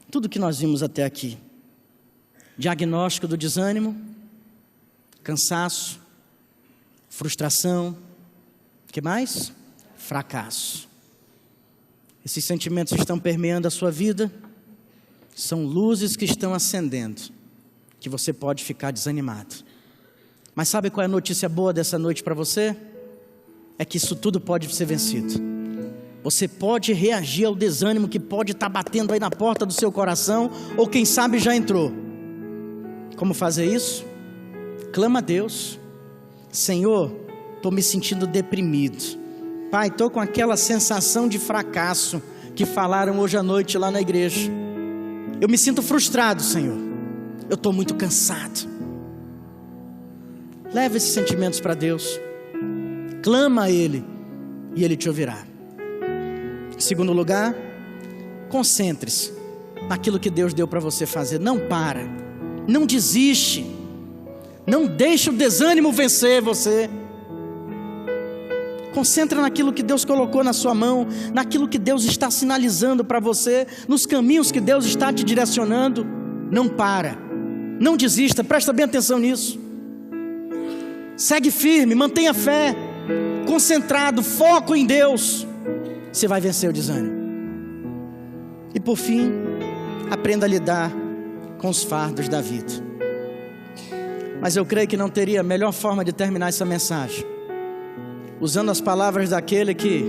tudo que nós vimos até aqui. Diagnóstico do desânimo, cansaço, frustração, o que mais? Fracasso. Esses sentimentos estão permeando a sua vida, são luzes que estão acendendo, que você pode ficar desanimado. Mas sabe qual é a notícia boa dessa noite para você? É que isso tudo pode ser vencido. Você pode reagir ao desânimo que pode estar batendo aí na porta do seu coração, ou quem sabe já entrou. Como fazer isso? Clama a Deus: Senhor, estou me sentindo deprimido. Pai, estou com aquela sensação de fracasso que falaram hoje à noite lá na igreja. Eu me sinto frustrado, Senhor. Eu estou muito cansado. Leva esses sentimentos para Deus. Clama a Ele e Ele te ouvirá. Em segundo lugar, concentre-se naquilo que Deus deu para você fazer. Não para, não desiste, não deixe o desânimo vencer você. Concentre naquilo que Deus colocou na sua mão, naquilo que Deus está sinalizando para você, nos caminhos que Deus está te direcionando. Não para, não desista, presta bem atenção nisso. Segue firme, mantenha fé, concentrado, foco em Deus. Você vai vencer o desânimo. E por fim, aprenda a lidar com os fardos da vida. Mas eu creio que não teria a melhor forma de terminar essa mensagem usando as palavras daquele que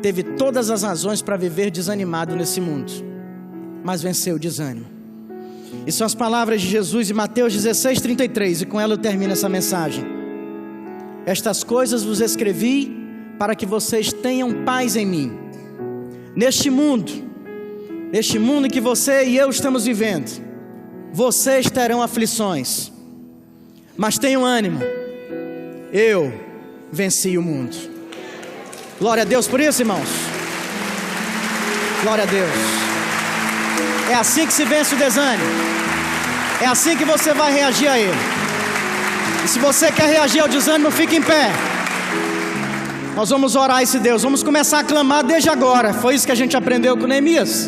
teve todas as razões para viver desanimado nesse mundo, mas venceu o desânimo. E são as palavras de Jesus em Mateus 16:33, e com ela eu termino essa mensagem. Estas coisas vos escrevi para que vocês tenham paz em mim. Neste mundo em que você e eu estamos vivendo, vocês terão aflições, mas tenham ânimo, eu venci o mundo. Glória a Deus por isso, irmãos. Glória a Deus. É assim que se vence o desânimo. É assim que você vai reagir a ele. E se você quer reagir ao desânimo, fique em pé. Nós vamos orar a esse Deus. Vamos começar a clamar desde agora. Foi isso que a gente aprendeu com Neemias.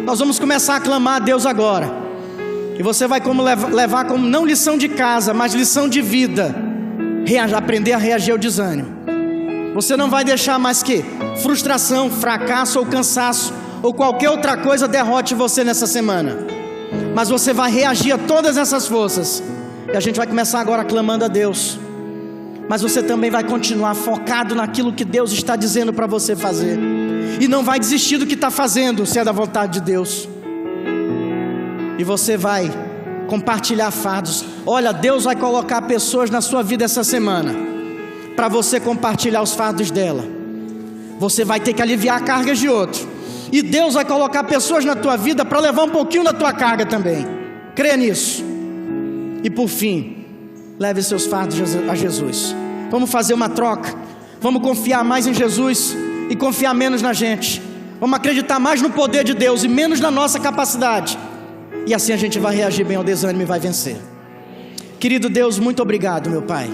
Nós vamos começar a clamar a Deus agora. E você vai levar como não lição de casa, mas lição de vida. Aprender a reagir ao desânimo. Você não vai deixar mais que frustração, fracasso ou cansaço ou qualquer outra coisa derrote você nessa semana. Mas você vai reagir a todas essas forças. E a gente vai começar agora clamando a Deus. Mas você também vai continuar focado naquilo que Deus está dizendo para você fazer. E não vai desistir do que está fazendo, se é da vontade de Deus. E você vai compartilhar fardos. Olha, Deus vai colocar pessoas na sua vida essa semana para você compartilhar os fardos dela. Você vai ter que aliviar cargas de outro, e Deus vai colocar pessoas na tua vida para levar um pouquinho da tua carga também. Creia nisso. E por fim, leve seus fardos a Jesus. Vamos fazer uma troca. Vamos confiar mais em Jesus e confiar menos na gente. Vamos acreditar mais no poder de Deus e menos na nossa capacidade. E assim a gente vai reagir bem ao desânimo e vai vencer. Querido Deus, muito obrigado, meu Pai,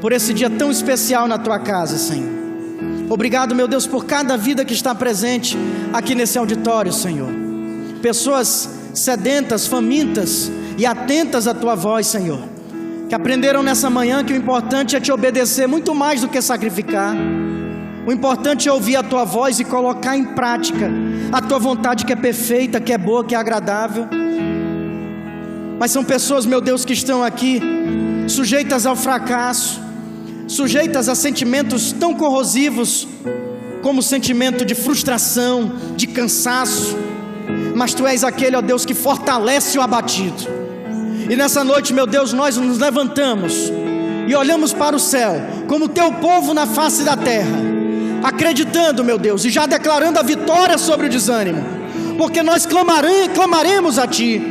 por esse dia tão especial na Tua casa, Senhor. Obrigado, meu Deus, por cada vida que está presente aqui nesse auditório, Senhor. pessoas sedentas, famintas e atentas à tua voz, Senhor, que aprenderam nessa manhã que o importante é te obedecer muito mais do que sacrificar. O importante é ouvir a tua voz e colocar em prática a tua vontade, que é perfeita, que é boa, que é agradável. Mas são pessoas, meu Deus, que estão aqui sujeitas ao fracasso, sujeitas a sentimentos tão corrosivos como o sentimento de frustração, de cansaço. Mas tu és aquele, ó Deus, que fortalece o abatido. E nessa noite, meu Deus, nós nos levantamos e olhamos para o céu como teu povo na face da terra, acreditando, meu Deus, e já declarando a vitória sobre o desânimo, porque nós clamaremos a ti,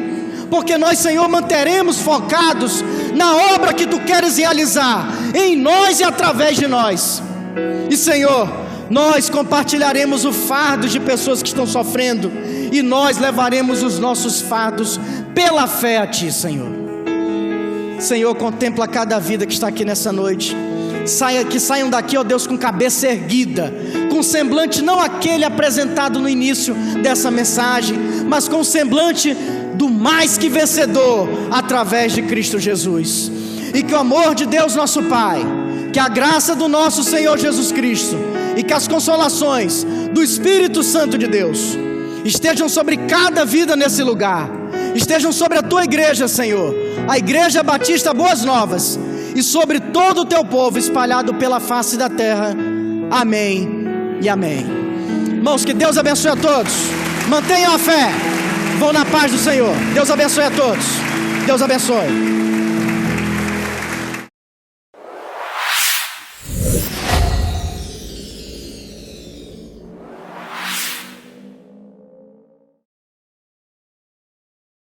porque nós, Senhor, manteremos focados na obra que tu queres realizar em nós e através de nós. E, Senhor, nós compartilharemos o fardo de pessoas que estão sofrendo, e nós levaremos os nossos fardos pela fé a ti, Senhor. Senhor, contempla cada vida que está aqui nessa noite. Que saiam daqui, ó Deus, com cabeça erguida, com semblante não aquele apresentado no início dessa mensagem, mas com semblante do mais que vencedor através de Cristo Jesus. E que o amor de Deus nosso Pai, que a graça do nosso Senhor Jesus Cristo e que as consolações do Espírito Santo de Deus estejam sobre cada vida nesse lugar, estejam sobre a tua igreja, Senhor, a Igreja Batista Boas Novas, e sobre todo o teu povo espalhado pela face da terra. Amém e amém. Irmãos, que Deus abençoe a todos. Mantenham a fé. Vão na paz do Senhor. Deus abençoe a todos. Deus abençoe.